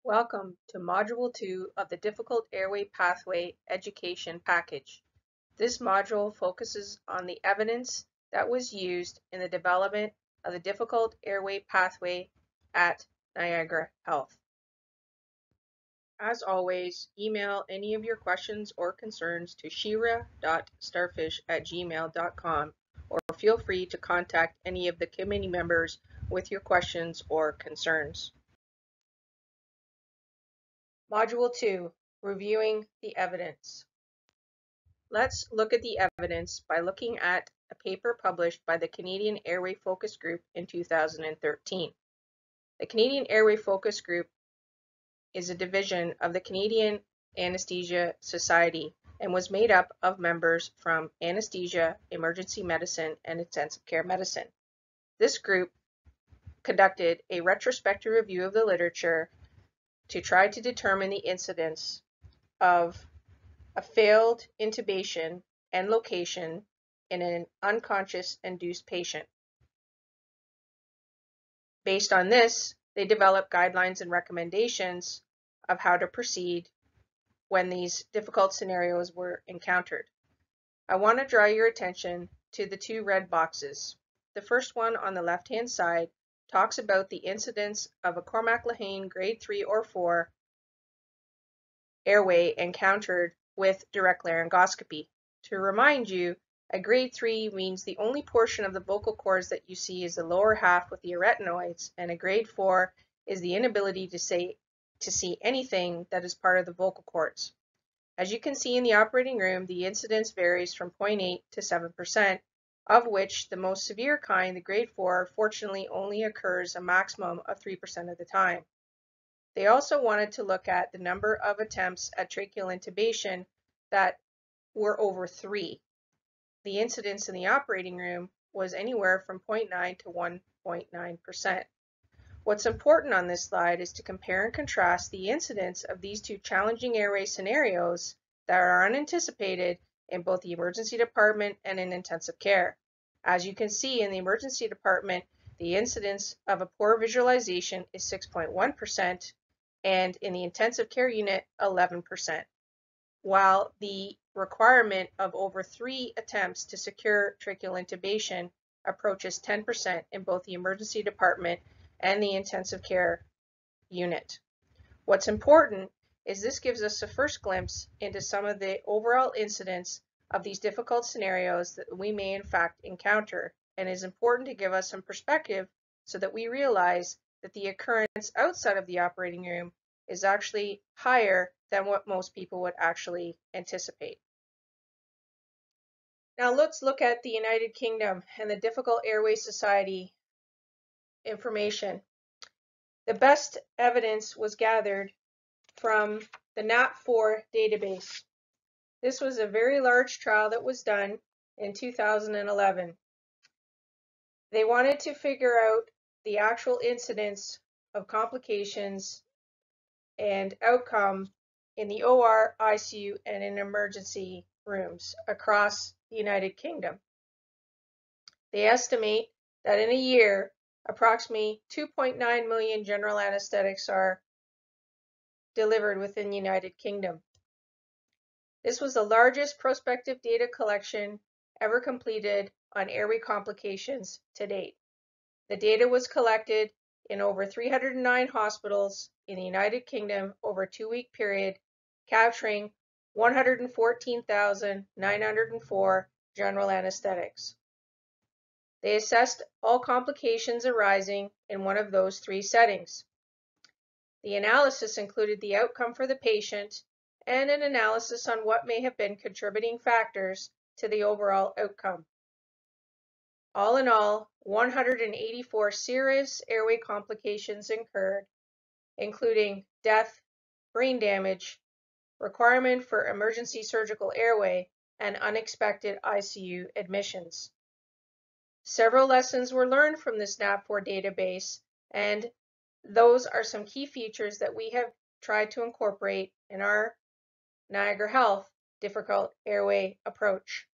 Welcome to Module 2 of the Difficult Airway Pathway Education Package. This module focuses on the evidence that was used in the development of the difficult airway pathway at Niagara Health. As always, email any of your questions or concerns to shira.starfish@gmail.com or feel free to contact any of the committee members with your questions or concerns. Module 2, Reviewing the Evidence. Let's look at the evidence by looking at a paper published by the Canadian Airway Focus Group in 2013. The Canadian Airway Focus Group is a division of the Canadian Anesthesia Society and was made up of members from anesthesia, emergency medicine, and intensive care medicine. This group conducted a retrospective review of the literature to try to determine the incidence of a failed intubation and location in an unconscious induced patient. Based on this, they developed guidelines and recommendations of how to proceed when these difficult scenarios were encountered. I want to draw your attention to the two red boxes. The first one on the left-hand side talks about the incidence of a Cormac-Lehane grade 3 or 4 airway encountered with direct laryngoscopy. To remind you, a grade 3 means the only portion of the vocal cords that you see is the lower half with the arytenoids, and a grade 4 is the inability to see anything that is part of the vocal cords. As you can see in the operating room, the incidence varies from 0.8 to 7%, of which the most severe kind, the grade 4, fortunately only occurs a maximum of 3% of the time. They also wanted to look at the number of attempts at tracheal intubation that were over 3. The incidence in the operating room was anywhere from 0.9 to 1.9%. What's important on this slide is to compare and contrast the incidence of these two challenging airway scenarios that are unanticipated in both the emergency department and in intensive care. As you can see, in the emergency department, the incidence of a poor visualization is 6.1%, and in the intensive care unit, 11%, while the requirement of over 3 attempts to secure tracheal intubation approaches 10% in both the emergency department and the intensive care unit. What's important is this gives us a first glimpse into some of the overall incidence of these difficult scenarios that we may in fact encounter, and is important to give us some perspective so that we realize that the occurrence outside of the operating room is actually higher than what most people would actually anticipate. Now let's look at the United Kingdom and the Difficult Airway Society information. The best evidence was gathered from the NAP4 database. This was a very large trial that was done in 2011. They wanted to figure out the actual incidence of complications and outcome in the OR, ICU, and in emergency rooms across the United Kingdom. They estimate that in a year, approximately 2.9 million general anesthetics are delivered within the United Kingdom. This was the largest prospective data collection ever completed on airway complications to date. The data was collected in over 309 hospitals in the United Kingdom over a 2-week period, capturing 114,904 general anesthetics. They assessed all complications arising in one of those 3 settings. The analysis included the outcome for the patient and an analysis on what may have been contributing factors to the overall outcome. All in all, 184 serious airway complications occurred, including death, brain damage, requirement for emergency surgical airway, and unexpected ICU admissions. Several lessons were learned from this NAP4 database, and those are some key features that we have tried to incorporate in our Niagara Health difficult airway approach.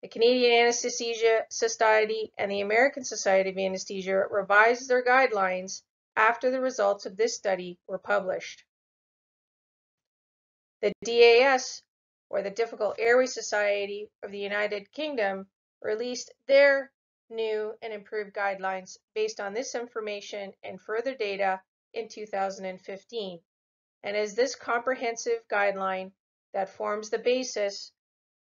The Canadian Anesthesia Society and the American Society of Anesthesia revised their guidelines after the results of this study were published. The DAS, or the Difficult Airway Society of the United Kingdom, released their new and improved guidelines based on this information and further data in 2015. And is this comprehensive guideline that forms the basis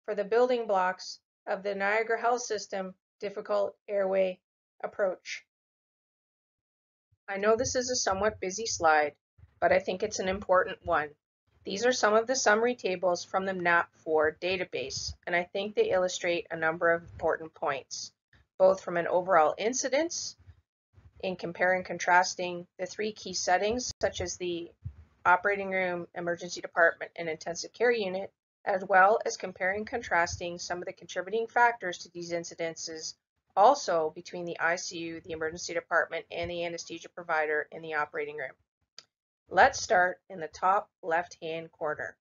for the building blocks of the Niagara Health System Difficult Airway approach. I know this is a somewhat busy slide, but I think it's an important one. These are some of the summary tables from the NAP4 database, and I think they illustrate a number of important points, both from an overall incidence in comparing and contrasting the three key settings, such as the operating room, emergency department, and intensive care unit, as well as comparing and contrasting some of the contributing factors to these incidences, also between the ICU, the emergency department, and the anesthesia provider in the operating room. Let's start in the top left-hand corner.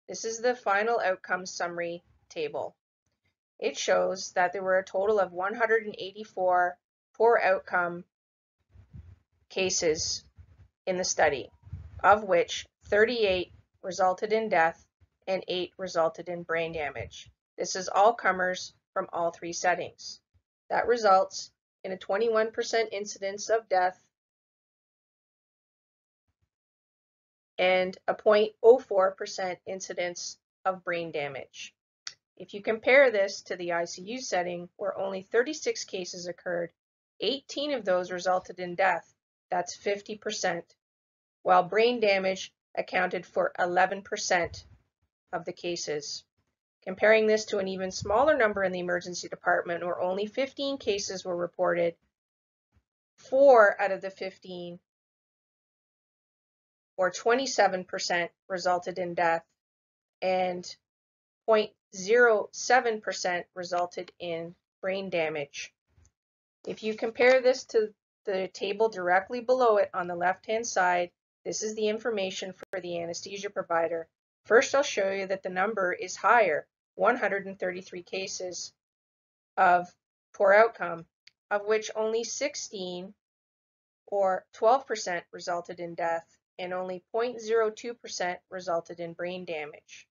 This is the final outcome summary table. It shows that there were a total of 184 poor outcome cases in the study, of which 38 resulted in death and 8 resulted in brain damage. This is all comers from all three settings. That results in a 21% incidence of death and a 0.04% incidence of brain damage. If you compare this to the ICU setting, where only 36 cases occurred, 18 of those resulted in death. That's 50%, while brain damage accounted for 11% of the cases. Comparing this to an even smaller number in the emergency department, where only 15 cases were reported, 4 out of the 15, or 27%, resulted in death, and 0.07% resulted in brain damage. If you compare this to the table directly below it on the left-hand side, this is the information for the anesthesia provider. First, I'll show you that the number is higher, 133 cases of poor outcome, of which only 16, or 12%, resulted in death, and only 0.02% resulted in brain damage.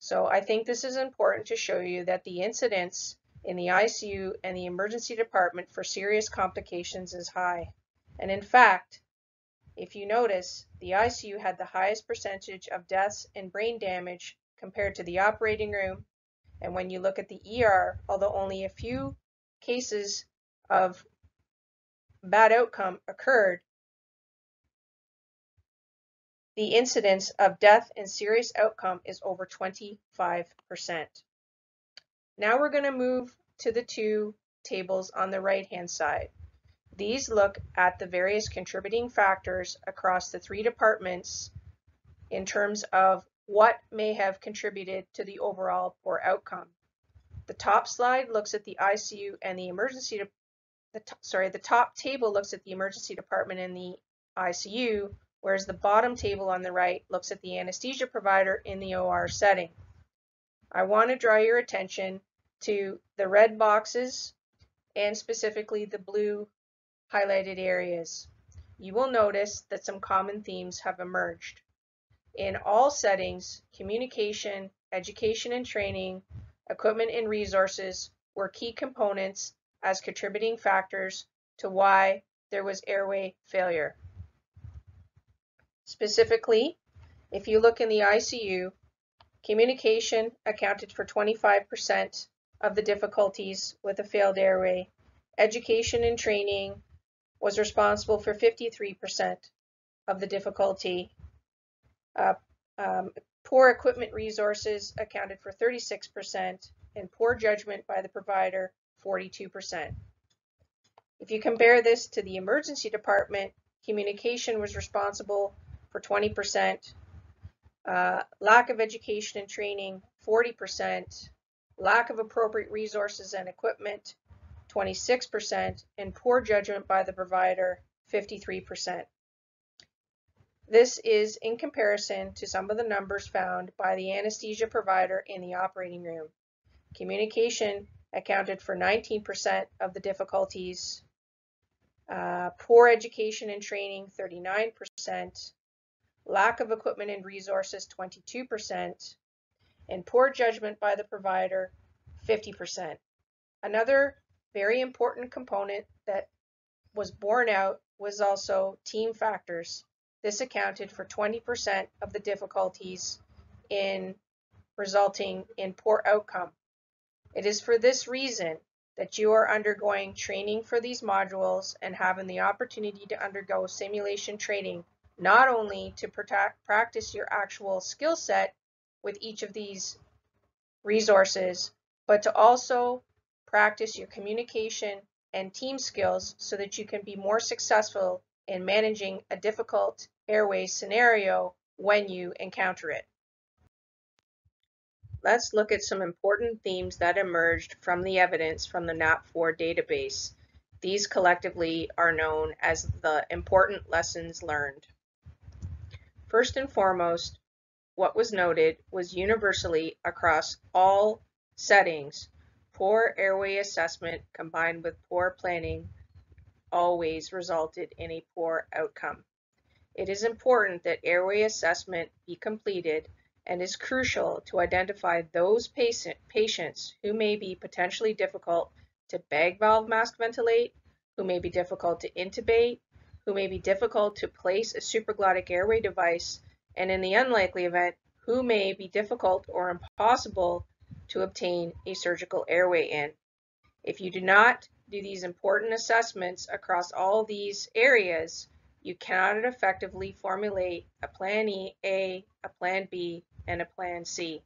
So I think this is important to show you that the incidence in the ICU and the emergency department for serious complications is high. And in fact, if you notice, the ICU had the highest percentage of deaths and brain damage compared to the operating room. And when you look at the ER, although only a few cases of bad outcome occurred, the incidence of death and serious outcome is over 25%. Now we're going to move to the two tables on the right-hand side. These look at the various contributing factors across the three departments in terms of what may have contributed to the overall poor outcome. The top slide looks at the ICU and the emergency, the top table looks at the emergency department and the ICU, whereas the bottom table on the right looks at the anesthesia provider in the OR setting. I want to draw your attention to the red boxes and specifically the blue highlighted areas. You will notice that some common themes have emerged. In all settings, communication, education and training, equipment and resources were key components as contributing factors to why there was airway failure. Specifically, if you look in the ICU, communication accounted for 25% of the difficulties with a failed airway. Education and training was responsible for 53% of the difficulty. Poor equipment resources accounted for 36%, and poor judgment by the provider, 42%. If you compare this to the emergency department, communication was responsible for 20%, lack of education and training, 40%, lack of appropriate resources and equipment, 26%, and poor judgment by the provider, 53%. This is in comparison to some of the numbers found by the anesthesia provider in the operating room. Communication accounted for 19% of the difficulties. Poor education and training, 39%. Lack of equipment and resources, 22%. And poor judgment by the provider, 50%. Another very important component that was borne out was also team factors. This accounted for 20% of the difficulties in resulting in poor outcome. It is for this reason that you are undergoing training for these modules and having the opportunity to undergo simulation training, not only to practice your actual skill set with each of these resources, but to also practice your communication and team skills so that you can be more successful in managing a difficult airway scenario when you encounter it. Let's look at some important themes that emerged from the evidence from the NAP4 database. These collectively are known as the important lessons learned. First and foremost, what was noted was universally across all settings, poor airway assessment combined with poor planning always resulted in a poor outcome. It is important that airway assessment be completed and is crucial to identify those patients who may be potentially difficult to bag valve mask ventilate, who may be difficult to intubate, who may be difficult to place a supraglottic airway device, and in the unlikely event, who may be difficult or impossible to obtain a surgical airway in. If you do not do these important assessments across all these areas, you cannot effectively formulate a Plan A, a Plan B, and a Plan C.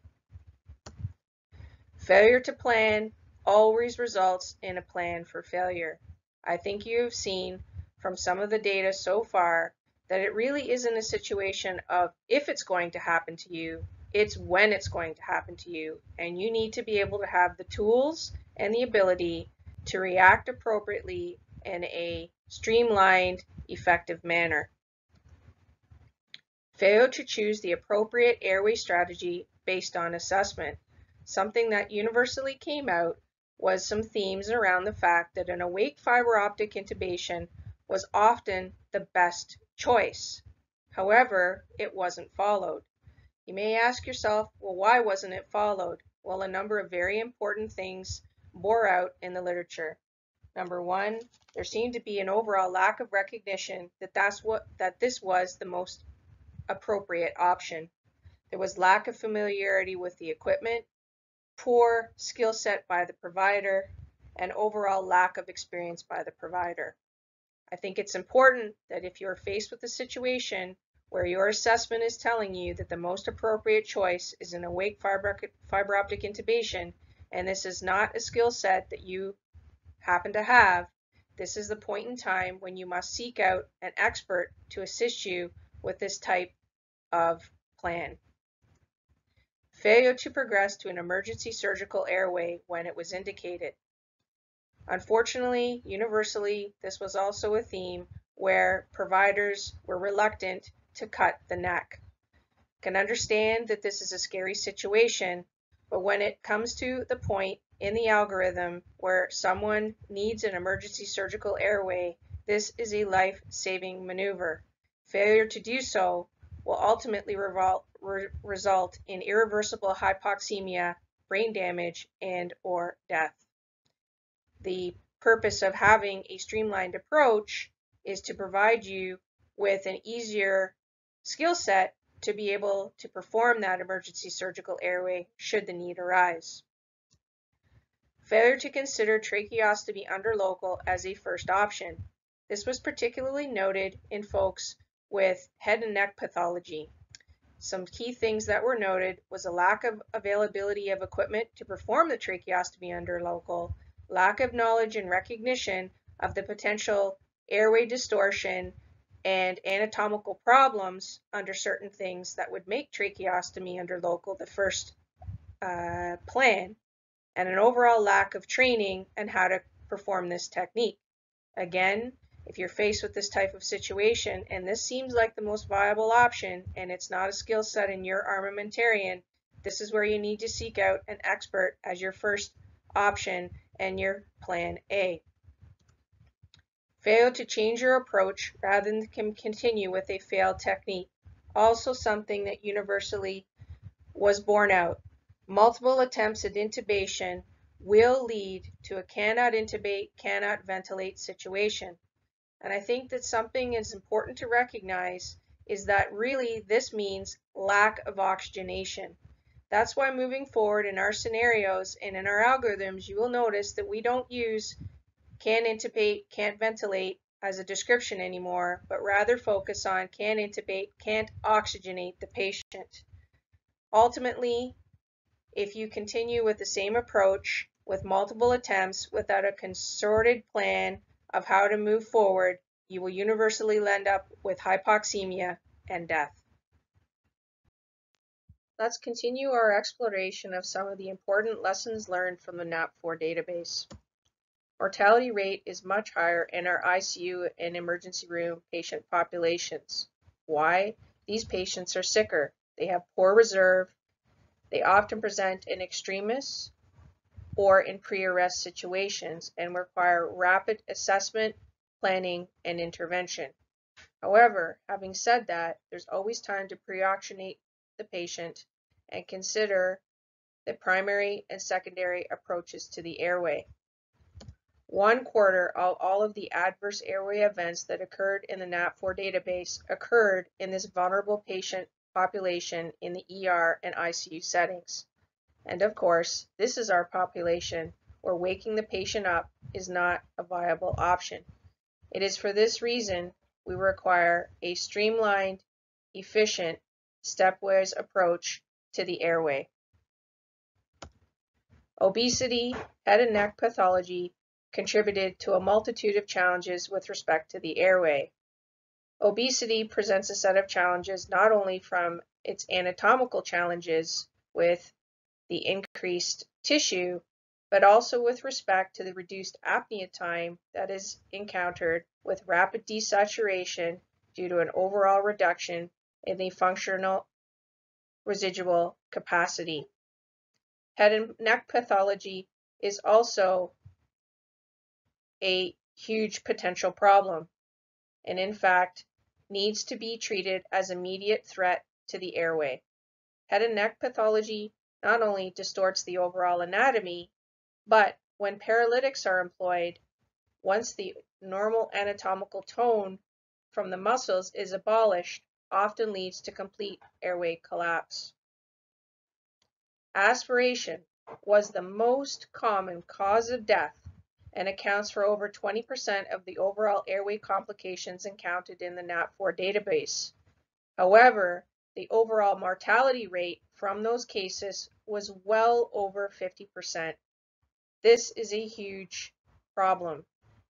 Failure to plan always results in a plan for failure. I think you have seen from some of the data so far that it really isn't a situation of if it's going to happen to you, it's when it's going to happen to you, and you need to be able to have the tools and the ability to react appropriately in a streamlined, effective manner. Failure to choose the appropriate airway strategy based on assessment. Something that universally came out was some themes around the fact that an awake fiber optic intubation was often the best choice. However, it wasn't followed. You may ask yourself, well, why wasn't it followed? Well, a number of very important things bore out in the literature. Number one, there seemed to be an overall lack of recognition that this was the most appropriate option. There was lack of familiarity with the equipment, poor skill set by the provider, and overall lack of experience by the provider. I think it's important that if you're faced with a situation where your assessment is telling you that the most appropriate choice is an awake fiber optic intubation, and this is not a skill set that you happen to have, this is the point in time when you must seek out an expert to assist you with this type of plan. Failure to progress to an emergency surgical airway when it was indicated. Unfortunately, universally, this was also a theme where providers were reluctant to cut the neck. Can understand that this is a scary situation, but when it comes to the point in the algorithm where someone needs an emergency surgical airway, this is a life-saving maneuver. Failure to do so will ultimately result in irreversible hypoxemia, brain damage, and/or death. The purpose of having a streamlined approach is to provide you with an easier skill set to be able to perform that emergency surgical airway should the need arise. Failure to consider tracheostomy under local as a first option. This was particularly noted in folks with head and neck pathology. Some key things that were noted was a lack of availability of equipment to perform the tracheostomy under local, lack of knowledge and recognition of the potential airway distortion and anatomical problems under certain things that would make tracheostomy under local the first plan, and an overall lack of training on how to perform this technique. Again, if you're faced with this type of situation and this seems like the most viable option and it's not a skill set in your armamentarium, this is where you need to seek out an expert as your first option and your Plan A. Fail to change your approach rather than continue with a failed technique. Also something that universally was borne out. Multiple attempts at intubation will lead to a cannot intubate, cannot ventilate situation. And I think that something is important to recognize is that really this means lack of oxygenation. That's why moving forward in our scenarios and in our algorithms, you will notice that we don't use can intubate, can't ventilate as a description anymore, but rather focus on can intubate, can't oxygenate the patient. Ultimately, if you continue with the same approach with multiple attempts without a concerted plan of how to move forward, you will universally end up with hypoxemia and death. Let's continue our exploration of some of the important lessons learned from the NAP4 database. Mortality rate is much higher in our ICU and emergency room patient populations. Why? These patients are sicker. They have poor reserve. They often present in extremis or in pre-arrest situations and require rapid assessment, planning, and intervention. However, having said that, there's always time to pre-oxygenate the patient and consider the primary and secondary approaches to the airway. 1/4 of all of the adverse airway events that occurred in the NAP4 database occurred in this vulnerable patient population in the ER and ICU settings. And of course, this is our population where waking the patient up is not a viable option. It is for this reason we require a streamlined, efficient, stepwise approach to the airway. Obesity, head and neck pathology contributed to a multitude of challenges with respect to the airway. Obesity presents a set of challenges not only from its anatomical challenges with the increased tissue, but also with respect to the reduced apnea time that is encountered with rapid desaturation due to an overall reduction in the functional residual capacity. Head and neck pathology is also a huge potential problem, and in fact needs to be treated as immediate threat to the airway. Head and neck pathology not only distorts the overall anatomy, but when paralytics are employed, once the normal anatomical tone from the muscles is abolished, often leads to complete airway collapse. Aspiration was the most common cause of death and accounts for over 20% of the overall airway complications encountered in the NAP4 database. However, the overall mortality rate from those cases was well over 50%. This is a huge problem,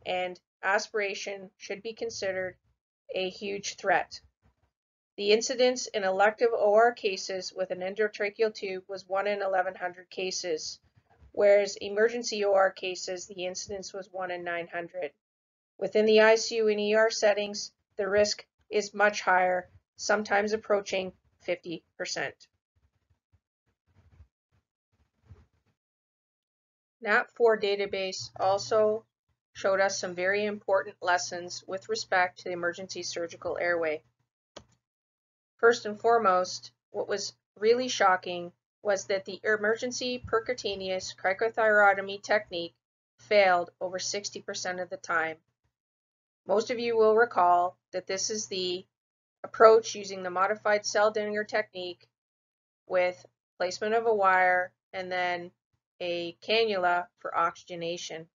and aspiration should be considered a huge threat. The incidence in elective OR cases with an endotracheal tube was 1 in 1,100 cases, whereas emergency OR cases, the incidence was 1 in 900. Within the ICU and ER settings, the risk is much higher, sometimes approaching 50%. NAP4 database also showed us some very important lessons with respect to the emergency surgical airway. First and foremost, what was really shocking was that the emergency percutaneous cricothyrotomy technique failed over 60% of the time. Most of you will recall that this is the approach using the modified Seldinger technique with placement of a wire and then a cannula for oxygenation.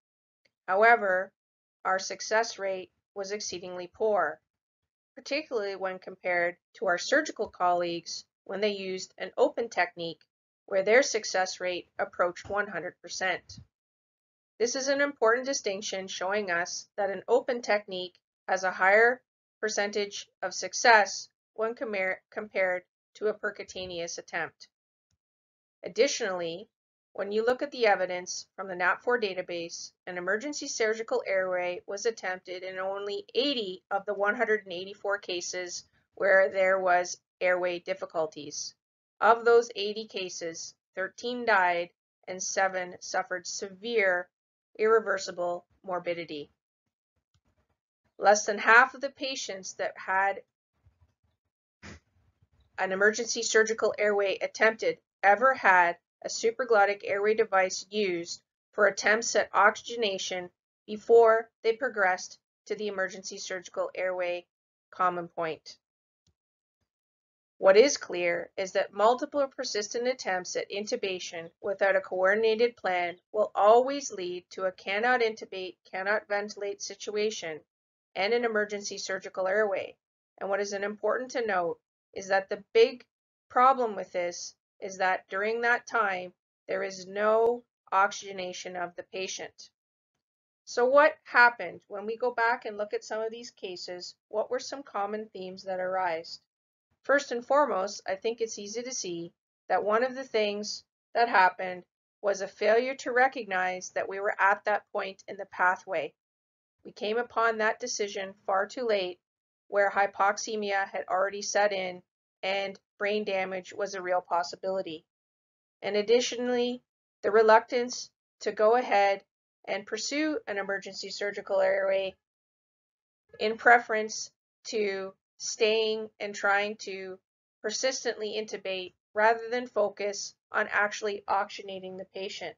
However, our success rate was exceedingly poor, particularly when compared to our surgical colleagues when they used an open technique where their success rate approached 100%. This is an important distinction showing us that an open technique has a higher percentage of success when compared to a percutaneous attempt. Additionally, when you look at the evidence from the NAP4 database, an emergency surgical airway was attempted in only 80 of the 184 cases where there was airway difficulties. Of those 80 cases, 13 died and 7 suffered severe, irreversible morbidity. Less than half of the patients that had an emergency surgical airway attempted ever had a supraglottic airway device used for attempts at oxygenation before they progressed to the emergency surgical airway common point. What is clear is that multiple persistent attempts at intubation without a coordinated plan will always lead to a cannot intubate, cannot ventilate situation and an emergency surgical airway. And what is important to note is that the big problem with this is that during that time, there is no oxygenation of the patient. So what happened when we go back and look at some of these cases? What were some common themes that arise? First and foremost, I think it's easy to see that one of the things that happened was a failure to recognize that we were at that point in the pathway. We came upon that decision far too late, where hypoxemia had already set in and brain damage was a real possibility. And additionally, the reluctance to go ahead and pursue an emergency surgical airway in preference to staying and trying to persistently intubate rather than focus on actually oxygenating the patient.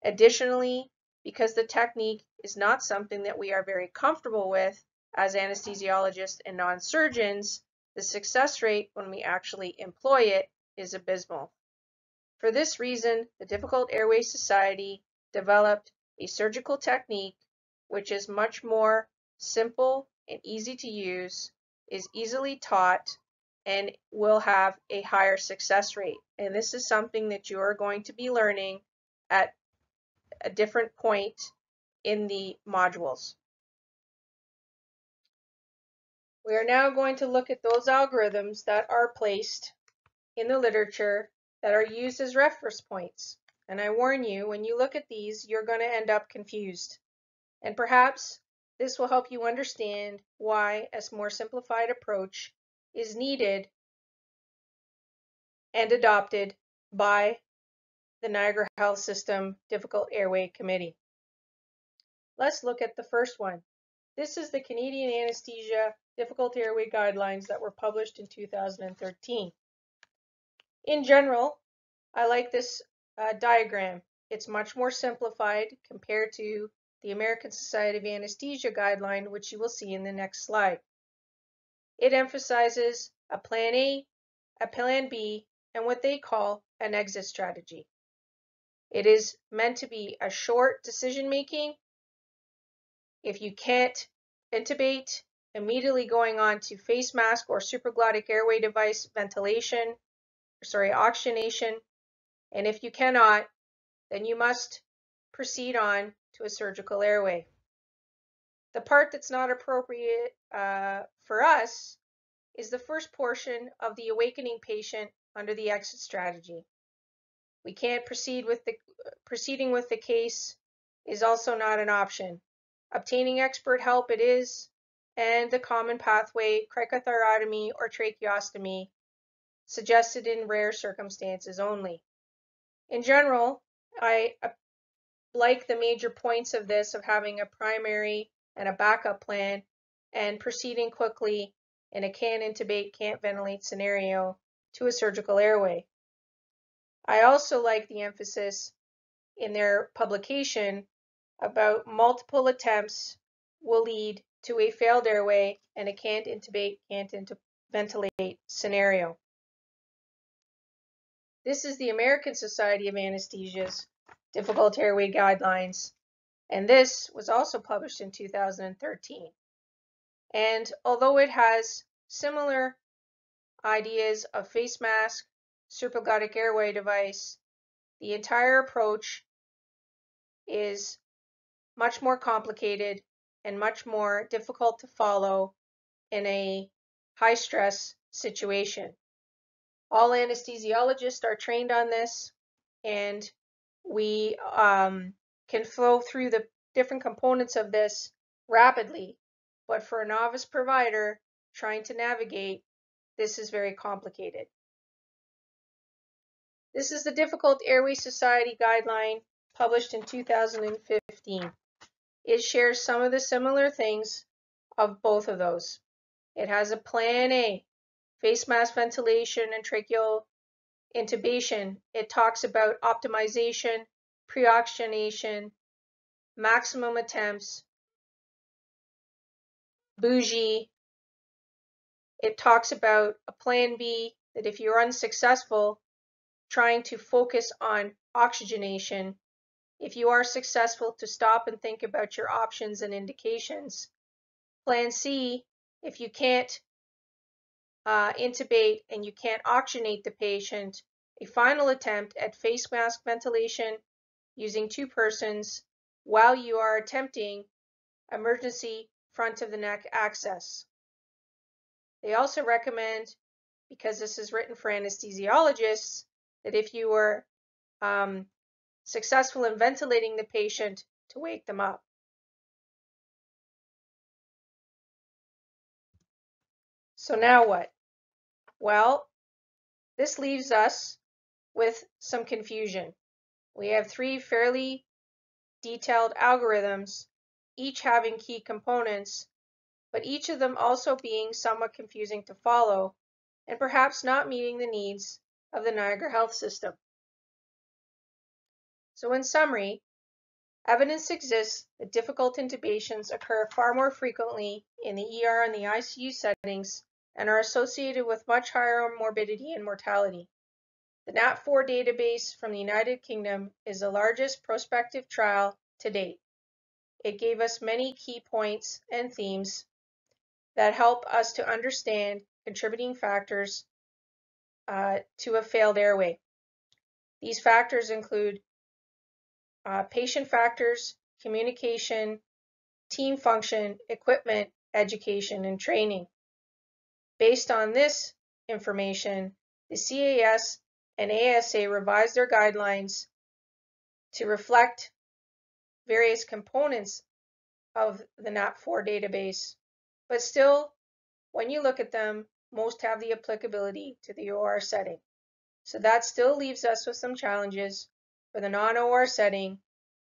Additionally, because the technique is not something that we are very comfortable with as anesthesiologists and non-surgeons, the success rate when we actually employ it is abysmal. For this reason, the Difficult Airway Society developed a surgical technique which is much more simple and easy to use, is easily taught, and will have a higher success rate. And this is something that you are going to be learning at a different point in the modules. We are now going to look at those algorithms that are placed in the literature that are used as reference points. And I warn you, when you look at these, you're going to end up confused. And perhaps this will help you understand why a more simplified approach is needed and adopted by the Niagara Health System Difficult Airway Committee. Let's look at the first one. This is the Canadian Anesthesia Difficult Airway Guidelines that were published in 2013. In general, I like this diagram. It's much more simplified compared to the American Society of Anesthesia guideline, which you will see in the next slide. It emphasizes a plan A, a plan B, and what they call an exit strategy. It is meant to be a short decision making. If you can't intubate, immediately going on to face mask or supraglottic airway device ventilation, oxygenation. And if you cannot, then you must proceed on to a surgical airway. The part that's not appropriate for us is the first portion of the awakening patient under the exit strategy. We can't proceeding with the case is also not an option. Obtaining expert help it is, and the common pathway, cricothyrotomy or tracheostomy, suggested in rare circumstances only. In general, I like the major points of this of having a primary and a backup plan and proceeding quickly in a can't intubate, can't ventilate scenario to a surgical airway. I also like the emphasis in their publication about multiple attempts will lead to a failed airway and a can't intubate, can't ventilate scenario. This is the American Society of Anesthesia's Difficult Airway Guidelines, and this was also published in 2013. And although it has similar ideas of face mask, supraglottic airway device, the entire approach is much more complicated and much more difficult to follow in a high stress situation. All anesthesiologists are trained on this, and we can flow through the different components of this rapidly. But for a novice provider trying to navigate, this is very complicated. This is the Difficult Airway Society guideline published in 2015. It shares some of the similar things of both of those. It has a Plan A, face mask ventilation and tracheal intubation. It talks about optimization, pre-oxygenation, maximum attempts, bougie. It talks about a Plan B, that if you're unsuccessful, trying to focus on oxygenation. If you are successful, to stop and think about your options and indications. Plan C, if you can't intubate and you can't oxygenate the patient, a final attempt at face mask ventilation using 2 persons while you are attempting emergency front of the neck access. They also recommend, because this is written for anesthesiologists, that if you were successful in ventilating the patient, to wake them up. So now what? Well, this leaves us with some confusion. We have 3 fairly detailed algorithms, each having key components, but each of them also being somewhat confusing to follow and perhaps not meeting the needs of the Niagara health system. So in summary, evidence exists that difficult intubations occur far more frequently in the ER and the ICU settings and are associated with much higher morbidity and mortality. The NAT4 database from the United Kingdom is the largest prospective trial to date. It gave us many key points and themes that help us to understand contributing factors to a failed airway. These factors include patient factors, communication, team function, equipment, education, and training. Based on this information, the CAS and ASA revised their guidelines to reflect various components of the NAT4 database, but still, when you look at them, most have the applicability to the OR setting. So that still leaves us with some challenges for the non-OR setting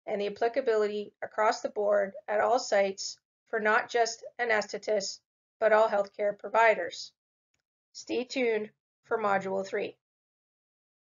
and the applicability across the board at all sites for not just anesthetists, but all healthcare providers. Stay tuned for Module 3.